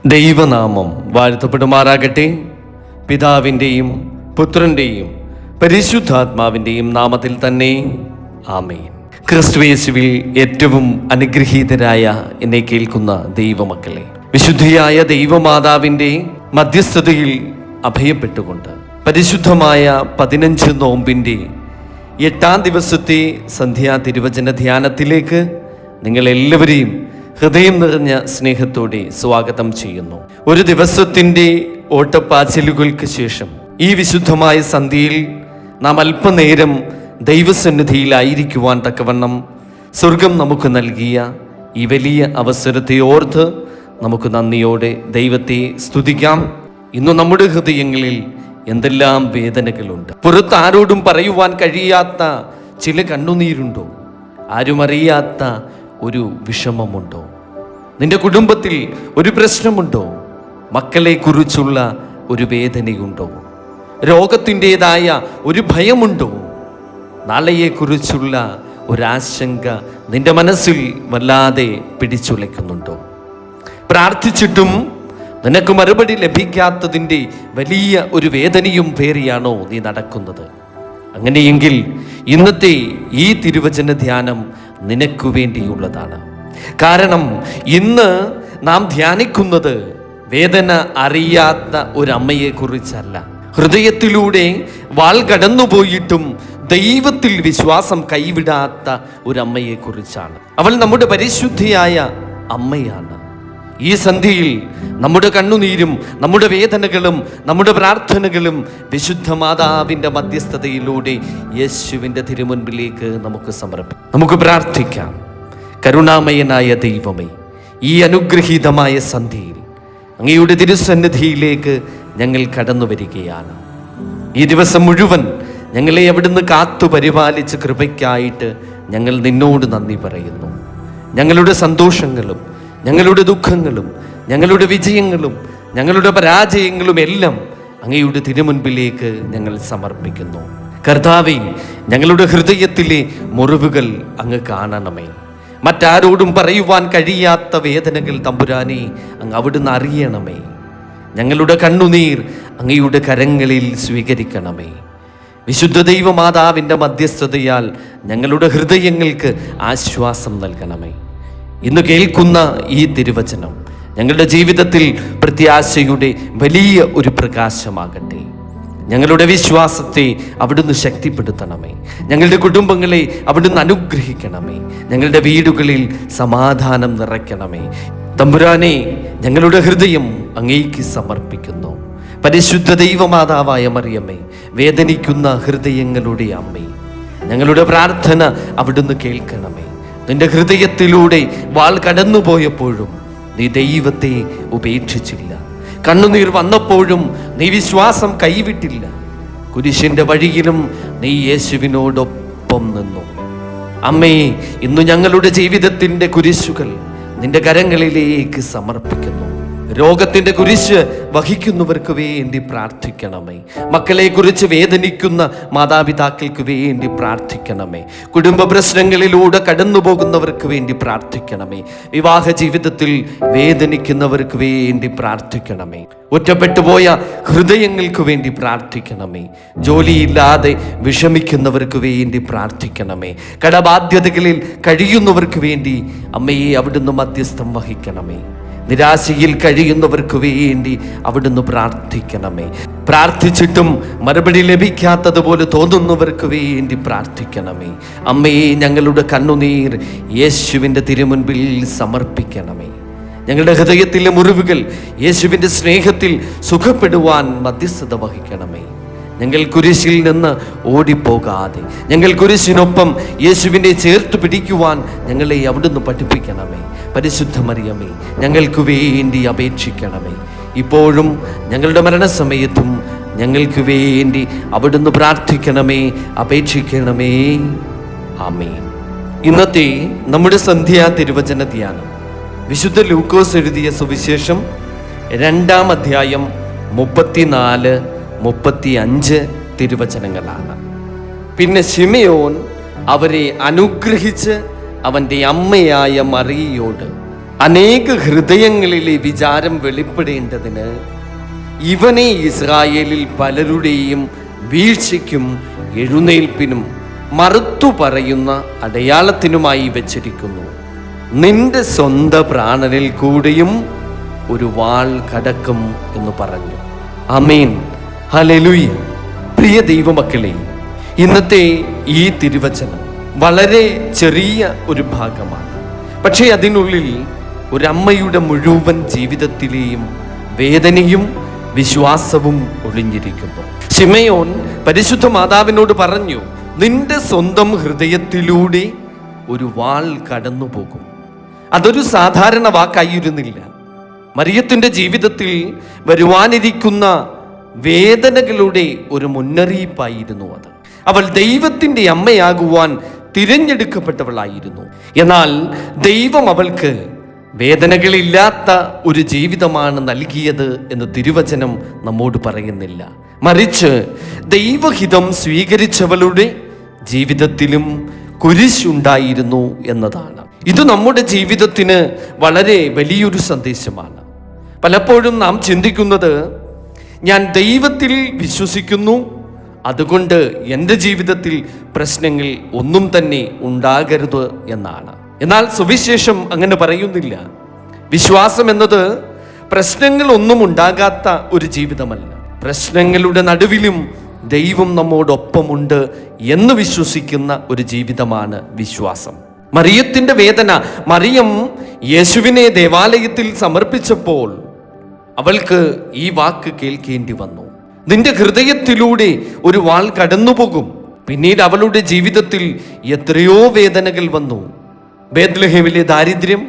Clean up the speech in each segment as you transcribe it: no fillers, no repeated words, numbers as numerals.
ദൈവനാമം വാഴ്ത്തപ്പെടുമാറാകട്ടെ. പിതാവിൻ്റെയും പുത്രൻ്റെയും പരിശുദ്ധാത്മാവിൻ്റെയും നാമത്തിൽ തന്നെ ആമേൻ. ക്രിസ്തുയേശുവിൽ ഏറ്റവും അനുഗ്രഹീതരായ എന്നെ കേൾക്കുന്ന ദൈവമക്കളെ, വിശുദ്ധിയായ ദൈവമാതാവിൻ്റെ മധ്യസ്ഥതയിൽ അഭയപ്പെട്ടുകൊണ്ട് പരിശുദ്ധമായ 15 നോമ്പിൻ്റെ 8-ാം ദിവസത്തെ സന്ധ്യാ തിരുവചന ധ്യാനത്തിലേക്ക് നിങ്ങളെല്ലാവരെയും ഹൃദയം നിറഞ്ഞ സ്നേഹത്തോടെ സ്വാഗതം ചെയ്യുന്നു. ഒരു ദിവസത്തിൻ്റെ ഓട്ടപ്പാച്ചിലുകൾക്ക് ശേഷം ഈ വിശുദ്ധമായ സന്ധ്യയിൽ നാം അല്പനേരം ദൈവസന്നിധിയിലായിരിക്കുവാൻ തക്കവണ്ണം സ്വർഗം നമുക്ക് നൽകിയ ഈ വലിയ അവസരത്തെ ഓർത്ത് നമുക്ക് നന്ദിയോടെ ദൈവത്തെ സ്തുതിക്കാം. ഇന്ന് നമ്മുടെ ഹൃദയങ്ങളിൽ എന്തെല്ലാം വേദനകളുണ്ട്. പുറത്ത് ആരോടും പറയുവാൻ കഴിയാത്ത ചില കണ്ണുനീരുണ്ടോ? ആരും അറിയാത്ത ഒരു വിഷമമുണ്ടോ? നിന്റെ കുടുംബത്തിൽ ഒരു പ്രശ്നമുണ്ടോ? മക്കളെ കുറിച്ചുള്ള ഒരു വേദനയുണ്ടോ? രോഗത്തിൻ്റെതായ ഒരു ഭയമുണ്ടോ? നാളെയെക്കുറിച്ചുള്ള ഒരാശങ്ക നിന്റെ മനസ്സിൽ വല്ലാതെ പിടിച്ചുലയ്ക്കുന്നുണ്ടോ? പ്രാർത്ഥിച്ചിട്ടും നിനക്ക് മറുപടി ലഭിക്കാത്തതിൻ്റെ വലിയ ഒരു വേദനയും പേറിയാണോ നീ നടക്കുന്നത്? അങ്ങനെയെങ്കിൽ ഇന്നത്തെ ഈ തിരുവചന ധ്യാനം നിനക്കു വേണ്ടിയുള്ളതാണ്. കാരണം ഇന്ന് നാം ധ്യാനിക്കുന്നത് വേദന അറിയാത്ത ഒരമ്മയെ കുറിച്ചല്ല. ഹൃദയത്തിലൂടെ വാൾ കടന്നുപോയിട്ടും ദൈവത്തിൽ വിശ്വാസം കൈവിടാത്ത ഒരമ്മയെ കുറിച്ചാണ്. അവൾ നമ്മുടെ പരിശുദ്ധിയായ അമ്മയാണ്. ഈ സന്ധ്യയിൽ നമ്മുടെ കണ്ണുനീരും നമ്മുടെ വേദനകളും നമ്മുടെ പ്രാർത്ഥനകളും വിശുദ്ധ മാതാവിൻ്റെ മധ്യസ്ഥതയിലൂടെ യേശുവിൻ്റെ തിരുമുൻപിലേക്ക് നമുക്ക് സമർപ്പിക്കാം. നമുക്ക് പ്രാർത്ഥിക്കാം. കരുണാമയനായ ദൈവമേ, ഈ അനുഗ്രഹീതമായ സന്ധ്യയിൽ അങ്ങയുടെ തിരുസന്നിധിയിലേക്ക് ഞങ്ങൾ കടന്നു വരികയാണ്. ഈ ദിവസം മുഴുവൻ ഞങ്ങളെ അവിടുന്ന് കാത്തു പരിപാലിച്ച് കൃപയ്ക്കായിട്ട് ഞങ്ങൾ നിന്നോട് നന്ദി പറയുന്നു. ഞങ്ങളുടെ സന്തോഷങ്ങളും ഞങ്ങളുടെ ദുഃഖങ്ങളും ഞങ്ങളുടെ വിജയങ്ങളും ഞങ്ങളുടെ പരാജയങ്ങളും എല്ലാം അങ്ങയുടെ തിരുമുൻപിലേക്ക് ഞങ്ങൾ സമർപ്പിക്കുന്നു. കർത്താവേ, ഞങ്ങളുടെ ഹൃദയത്തിലെ മുറിവുകൾ അങ്ങ് കാണണമേ. മറ്റാരോടും പറയുവാൻ കഴിയാത്ത വേദനകൾ തമ്പുരാനെ അങ്ങ് അവിടുന്ന് അറിയണമേ. ഞങ്ങളുടെ കണ്ണുനീർ അങ്ങയുടെ കരങ്ങളിൽ സ്വീകരിക്കണമേ. വിശുദ്ധ ദൈവമാതാവിൻ്റെ മധ്യസ്ഥതയാൽ ഞങ്ങളുടെ ഹൃദയങ്ങൾക്ക് ആശ്വാസം നൽകണമേ. ഇന്ന് കേൾക്കുന്ന ഈ തിരുവചനം ഞങ്ങളുടെ ജീവിതത്തിൽ പ്രത്യാശയുടെ വലിയ ഒരു പ്രകാശമാകട്ടെ. ഞങ്ങളുടെ വിശ്വാസത്തെ അവിടുന്ന് ശക്തിപ്പെടുത്തണമേ. ഞങ്ങളുടെ കുടുംബങ്ങളെ അവിടുന്ന് അനുഗ്രഹിക്കണമേ. ഞങ്ങളുടെ വീടുകളിൽ സമാധാനം നിറയ്ക്കണമേ. തമ്പുരാനെ, ഞങ്ങളുടെ ഹൃദയം അങ്ങേക്ക് സമർപ്പിക്കുന്നു. പരിശുദ്ധ ദൈവമാതാവായ മറിയമ്മേ, വേദനിക്കുന്ന ഹൃദയങ്ങളുടെ അമ്മേ, ഞങ്ങളുടെ പ്രാർത്ഥന അവിടുന്ന് കേൾക്കണമേ. നിന്റെ ഹൃദയത്തിലൂടെ വാൾ കടന്നുപോയപ്പോഴും നീ ദൈവത്തെ ഉപേക്ഷിച്ചില്ല. കണ്ണുനീർ വന്നപ്പോഴും നീ വിശ്വാസം കൈവിട്ടില്ല. കുരിശിൻ്റെ വഴിയിലും നീ യേശുവിനോടൊപ്പം നിന്നു. അമ്മേ, ഇന്നു ഞങ്ങളുടെ ജീവിതത്തിൻ്റെ കുരിശുകൾ നിന്റെ കരങ്ങളിലേക്ക് സമർപ്പിക്കുന്നു. രോഗത്തിൻ്റെ കുരിശ് വഹിക്കുന്നവർക്ക് വേണ്ടി പ്രാർത്ഥിക്കണമേ. മക്കളെ കുറിച്ച് വേദനിക്കുന്ന മാതാപിതാക്കൾക്ക് വേണ്ടി പ്രാർത്ഥിക്കണമേ. കുടുംബ പ്രശ്നങ്ങളിലൂടെ കടന്നു പോകുന്നവർക്ക് വേണ്ടി പ്രാർത്ഥിക്കണമേ. വിവാഹ ജീവിതത്തിൽ വേദനിക്കുന്നവർക്ക് വേണ്ടി പ്രാർത്ഥിക്കണമേ. ഒറ്റപ്പെട്ടുപോയ ഹൃദയങ്ങൾക്ക് വേണ്ടി പ്രാർത്ഥിക്കണമേ. ജോലിയില്ലാതെ വിഷമിക്കുന്നവർക്ക് വേണ്ടി പ്രാർത്ഥിക്കണമേ. കടബാധ്യതകളിൽ കഴിയുന്നവർക്ക് വേണ്ടി അമ്മയെ അവിടുന്ന് മധ്യസ്ഥം വഹിക്കണമേ. നിരാശയിൽ കഴിയുന്നവർക്ക് വേണ്ടി അവിടുന്ന് പ്രാർത്ഥിക്കണമേ. പ്രാർത്ഥിച്ചിട്ടും മറുപടി ലഭിക്കാത്തതുപോലെ തോന്നുന്നവർക്ക് വേണ്ടി പ്രാർത്ഥിക്കണമേ. അമ്മയെ, ഞങ്ങളുടെ കണ്ണുനീർ യേശുവിൻ്റെ തിരുമുൻപിൽ സമർപ്പിക്കണമേ. ഞങ്ങളുടെ ഹൃദയത്തിലെ മുറിവുകൾ യേശുവിൻ്റെ സ്നേഹത്തിൽ സുഖപ്പെടുവാൻ മധ്യസ്ഥത വഹിക്കണമേ. ഞങ്ങൾ കുരിശിൽ നിന്ന് ഓടിപ്പോകാതെ ഞങ്ങൾ കുരിശിനൊപ്പം യേശുവിനെ ചേർത്ത് പിടിക്കുവാൻ ഞങ്ങളെ അവിടുന്ന് പഠിപ്പിക്കണമേ. പരിശുദ്ധ മറിയമേ, ഞങ്ങൾക്ക് വേണ്ടി അപേക്ഷിക്കണമേ. ഇപ്പോഴും ഞങ്ങളുടെ മരണസമയത്തും ഞങ്ങൾക്ക് വേണ്ടി അവിടുന്ന് പ്രാർത്ഥിക്കണമേ, അപേക്ഷിക്കണമേ. ആമേൻ. ഇന്നത്തെ നമ്മുടെ സന്ധ്യാ തിരുവചന ധ്യാനം വിശുദ്ധ ലൂക്കോസ് എഴുതിയ സുവിശേഷം 2-ാം അധ്യായം 34-35 തിരുവചനങ്ങളാണ്. പിന്നെ ശിമയോൻ അവരെ അനുഗ്രഹിച്ച് അവൻ്റെ അമ്മയായ മറിയയോട് അനേക ഹൃദയങ്ങളിലെ വിചാരം വെളിപ്പെടേണ്ടതിന് ഇവനെ ഇസ്രായേലിൽ പലരുടെയും വീഴ്ചയ്ക്കും എഴുന്നേൽപ്പിനും മറുത്തു പറയുന്ന അടയാളത്തിനുമായി വെച്ചിരിക്കുന്നു. നിന്റെ സ്വന്തം പ്രാണനിൽ കൂടെയും ഒരു വാൾ കടക്കും എന്ന് പറഞ്ഞു. ആമേൻ, ഹല്ലേലൂയ. പ്രിയ ദൈവമക്കളെ, ഇന്നത്തെ ഈ തിരുവചനം വളരെ ചെറിയ ഒരു ഭാഗമാണ്. പക്ഷേ അതിനുള്ളിൽ ഒരമ്മയുടെ മുഴുവൻ ജീവിതത്തിലെയും വേദനയും വിശ്വാസവും ഒളിഞ്ഞിരിക്കുന്നു. ശിമയോൻ പരിശുദ്ധ മാതാവിനോട് പറഞ്ഞു, നിന്റെ സ്വന്തം ഹൃദയത്തിലൂടെ ഒരു വാൾ കടന്നു പോകും. അതൊരു സാധാരണ വാക്കായിരുന്നില്ല. മറിയത്തിൻ്റെ ജീവിതത്തിൽ വരുവാനിരിക്കുന്ന വേദനകളുടെ ഒരു മുന്നറിയിപ്പായിരുന്നു അത്. അവൾ ദൈവത്തിൻ്റെ അമ്മയാകുവാൻ തിരഞ്ഞെടുക്കപ്പെട്ടവളായിരുന്നു. എന്നാൽ ദൈവം അവൾക്ക് വേദനകളില്ലാത്ത ഒരു ജീവിതമാണ് നൽകിയത് എന്ന് തിരുവചനം നമ്മോട് പറയുന്നില്ല. മറിച്ച് ദൈവഹിതം സ്വീകരിച്ചവളുടെ ജീവിതത്തിലും കുരിശുണ്ടായിരുന്നു എന്നതാണ്. ഇത് നമ്മുടെ ജീവിതത്തിന് വളരെ വലിയൊരു സന്ദേശമാണ്. പലപ്പോഴും നാം ചിന്തിക്കുന്നത്, ഞാൻ ദൈവത്തിൽ വിശ്വസിക്കുന്നു, അതുകൊണ്ട് എൻ്റെ ജീവിതത്തിൽ പ്രശ്നങ്ങൾ ഒന്നും തന്നെ ഉണ്ടാകരുത് എന്നാണ്. എന്നാൽ സുവിശേഷം അങ്ങനെ പറയുന്നില്ല. വിശ്വാസം എന്നത് പ്രശ്നങ്ങൾ ഒന്നും ഉണ്ടാകാത്ത ഒരു ജീവിതമല്ല. പ്രശ്നങ്ങളുടെ നടുവിലും ദൈവം നമ്മോടൊപ്പമുണ്ട് എന്ന് വിശ്വസിക്കുന്ന ഒരു ജീവിതമാണ് വിശ്വാസം. മറിയത്തിൻ്റെ വേദന, മറിയം യേശുവിനെ ദേവാലയത്തിൽ സമർപ്പിച്ചപ്പോൾ അവൾക്ക് ഈ വാക്ക് കേൾക്കേണ്ടി വന്നു, നിന്റെ ഹൃദയത്തിലൂടെ ഒരു വാൾ കടന്നുപോകും. പിന്നീട് അവളുടെ ജീവിതത്തിൽ എത്രയോ വേദനകൾ വന്നു. ബേത്ലഹേമിലെ ദാരിദ്ര്യം,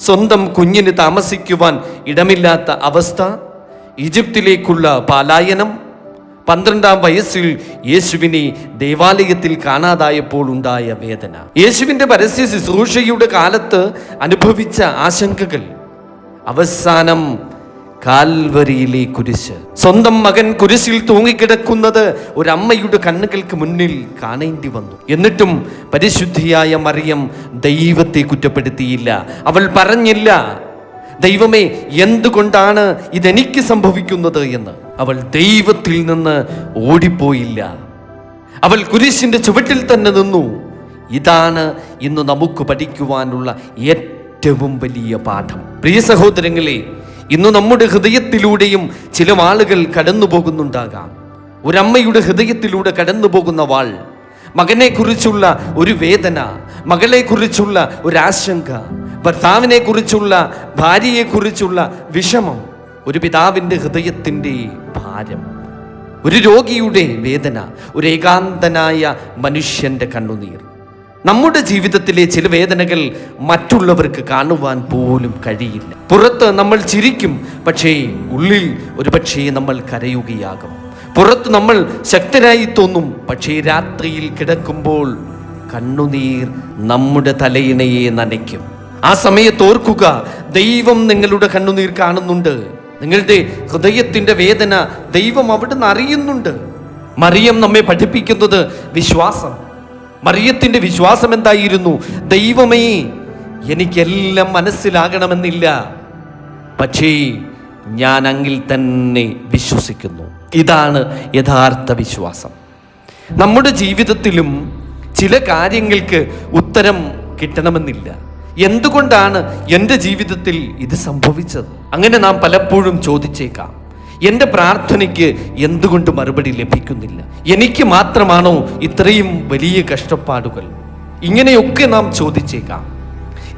സ്വന്തം കുഞ്ഞിന് താമസിക്കുവാൻ ഇടമില്ലാത്ത അവസ്ഥ, ഈജിപ്തിലേക്കുള്ള പലായനം, 12-ാം വയസ്സിൽ യേശുവിനെ ദേവാലയത്തിൽ കാണാതായപ്പോൾ ഉണ്ടായ വേദന, യേശുവിൻ്റെ പരസ്യ ശുശ്രൂഷയുടെ കാലത്ത് അനുഭവിച്ച ആശങ്കകൾ, അവസാനം കാൽവരിയിലെ കുരിശ്. സ്വന്തം മകൻ കുരിശിൽ തൂങ്ങിക്കിടക്കുന്നത് ഒരമ്മയുടെ കണ്ണുകൾക്ക് മുന്നിൽ കാണേണ്ടി വന്നു. എന്നിട്ടും പരിശുദ്ധിയായ മറിയം ദൈവത്തെ കുറ്റപ്പെടുത്തിയില്ല. അവൾ പറഞ്ഞില്ല, ദൈവമേ, എന്തുകൊണ്ടാണ് ഇതെനിക്ക് സംഭവിക്കുന്നത് എന്ന്. അവൾ ദൈവത്തിൽ നിന്ന് ഓടിപ്പോയില്ല. അവൾ കുരിശിന്റെ ചുവട്ടിൽ തന്നെ നിന്നു. ഇതാണ് ഇന്ന് നമുക്ക് പഠിക്കുവാനുള്ള ഏറ്റവും വലിയ പാഠം. പ്രിയ സഹോദരങ്ങളെ, ഇന്ന് നമ്മുടെ ഹൃദയത്തിലൂടെയും ചില വാളുകൾ കടന്നു പോകുന്നുണ്ടാകാം. ഒരമ്മയുടെ ഹൃദയത്തിലൂടെ കടന്നു പോകുന്ന വാൾ, മകനെ കുറിച്ചുള്ള ഒരു വേദന, മകളെ കുറിച്ചുള്ള ഒരാശങ്ക, ഭർത്താവിനെ കുറിച്ചുള്ള, ഭാര്യയെ കുറിച്ചുള്ള വിഷമം, ഒരു പിതാവിൻ്റെ ഹൃദയത്തിൻ്റെ ഭാരം, ഒരു രോഗിയുടെ വേദന, ഒരു ഏകാന്തനായ മനുഷ്യൻ്റെ കണ്ണുനീർ. നമ്മുടെ ജീവിതത്തിലെ ചില വേദനകൾ മറ്റുള്ളവർക്ക് കാണുവാൻ പോലും കഴിയില്ല. പുറത്ത് നമ്മൾ ചിരിക്കും, പക്ഷേ ഉള്ളിൽ ഒരുപക്ഷേ നമ്മൾ കരയുകയാകും. പുറത്ത് നമ്മൾ ശക്തരായി തോന്നും, പക്ഷേ രാത്രിയിൽ കിടക്കുമ്പോൾ കണ്ണുനീർ നമ്മുടെ തലയിണയെ നനയ്ക്കും. ആ സമയത്ത് ഓർക്കുക, ദൈവം നിങ്ങളുടെ കണ്ണുനീർ കാണുന്നുണ്ട്. നിങ്ങളുടെ ഹൃദയത്തിൻ്റെ വേദന ദൈവം അവിടുന്ന് അറിയുന്നുണ്ട്. മറിയം നമ്മെ പഠിപ്പിക്കുന്നത് വിശ്വാസം. മറിയത്തിൻ്റെ വിശ്വാസം എന്തായിരുന്നു? ദൈവമേ, എനിക്കെല്ലാം മനസ്സിലാകണമെന്നില്ല, പക്ഷേ ഞാൻ അങ്ങിൽ തന്നെ വിശ്വസിക്കുന്നു. ഇതാണ് യഥാർത്ഥ വിശ്വാസം. നമ്മുടെ ജീവിതത്തിലും ചില കാര്യങ്ങൾക്ക് ഉത്തരം കിട്ടണമെന്നില്ല. എന്തുകൊണ്ടാണ് എൻ്റെ ജീവിതത്തിൽ ഇത് സംഭവിച്ചത്? അങ്ങനെ നാം പലപ്പോഴും ചോദിച്ചേക്കാം. എൻ്റെ പ്രാർത്ഥനയ്ക്ക് എന്തുകൊണ്ട് മറുപടി ലഭിക്കുന്നില്ല? എനിക്ക് മാത്രമാണോ ഇത്രയും വലിയ കഷ്ടപ്പാടുകൾ? ഇങ്ങനെയൊക്കെ നാം ചോദിച്ചേക്കാം.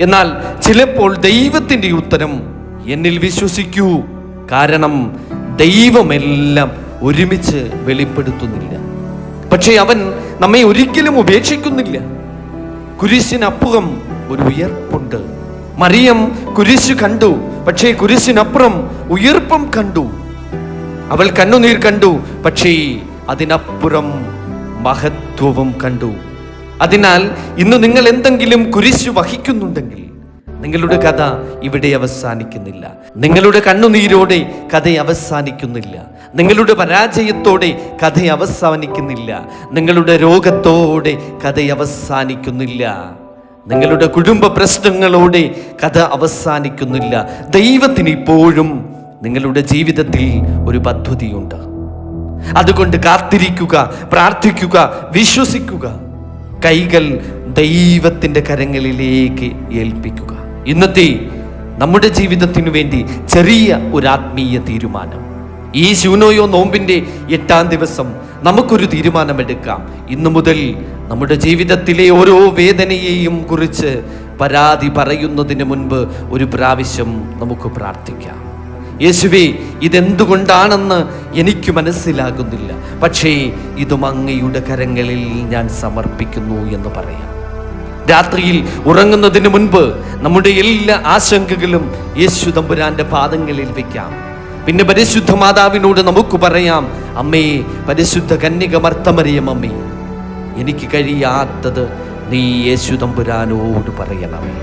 എന്നാൽ ചിലപ്പോൾ ദൈവത്തിൻ്റെ ഉത്തരം, എന്നിൽ വിശ്വസിക്കൂ, കാരണം ദൈവമെല്ലാം ഒരുമിച്ച് വെളിപ്പെടുത്തുന്നില്ല. പക്ഷേ അവൻ നമ്മെ ഒരിക്കലും ഉപേക്ഷിക്കുന്നില്ല. കുരിശിനപ്പുറം ഒരു ഉയർപ്പുണ്ട്. മറിയം കുരിശ് കണ്ടു, പക്ഷേ കുരിശിനപ്പുറം ഉയർപ്പം കണ്ടു. അവൾ കണ്ണുനീർ കണ്ടു, പക്ഷേ അതിനപ്പുറം മഹത്വവും കണ്ടു. അതിനാൽ ഇന്ന് നിങ്ങൾ എന്തെങ്കിലും കുരിശ് വഹിക്കുന്നുണ്ടെങ്കിൽ നിങ്ങളുടെ കഥ ഇവിടെ അവസാനിക്കുന്നില്ല. നിങ്ങളുടെ കണ്ണുനീരോടെ കഥ അവസാനിക്കുന്നില്ല. നിങ്ങളുടെ പരാജയത്തോടെ കഥ അവസാനിക്കുന്നില്ല. നിങ്ങളുടെ രോഗത്തോടെ കഥ അവസാനിക്കുന്നില്ല. നിങ്ങളുടെ കുടുംബ പ്രശ്നങ്ങളോടെ കഥ അവസാനിക്കുന്നില്ല. ദൈവത്തിന് ഇപ്പോഴും നിങ്ങളുടെ ജീവിതത്തിൽ ഒരു പദ്ധതിയുണ്ട്. അതുകൊണ്ട് കാത്തിരിക്കുക, പ്രാർത്ഥിക്കുക, വിശ്വസിക്കുക. കൈകൾ ദൈവത്തിൻ്റെ കരങ്ങളിലേക്ക് ഏൽപ്പിക്കുക. ഇന്നത്തെ നമ്മുടെ ജീവിതത്തിനു വേണ്ടി ചെറിയ ഒരു ആത്മീയ തീരുമാനം. ഈ ശൂനോയോ നോമ്പിൻ്റെ 8-ാം ദിവസം നമുക്കൊരു തീരുമാനമെടുക്കാം. ഇന്നു മുതൽ നമ്മുടെ ജീവിതത്തിലെ ഓരോ വേദനയെയും കുറിച്ച് പരാതി പറയുന്നതിന് മുൻപ് ഒരു പ്രാവശ്യം നമുക്ക് പ്രാർത്ഥിക്കാം. യേശുവേ, ഇതെന്തുകൊണ്ടാണെന്ന് എനിക്ക് മനസ്സിലാകുന്നില്ല, പക്ഷേ ഇതും അങ്ങയുടെ കരങ്ങളിൽ ഞാൻ സമർപ്പിക്കുന്നു എന്ന് പറയാം. രാത്രിയിൽ ഉറങ്ങുന്നതിന് മുൻപ് നമ്മുടെ എല്ലാ ആശങ്കകളും യേശു തമ്പുരാന്റെ പാദങ്ങളിൽ വയ്ക്കാം. പിന്നെ പരിശുദ്ധ മാതാവിനോട് നമുക്ക് പറയാം, അമ്മേ, പരിശുദ്ധ കന്യക മർത്തമറിയം അമ്മേ, എനിക്ക് കഴിയാത്തത് നീ യേശു തമ്പുരാനോട് പറയണമേ.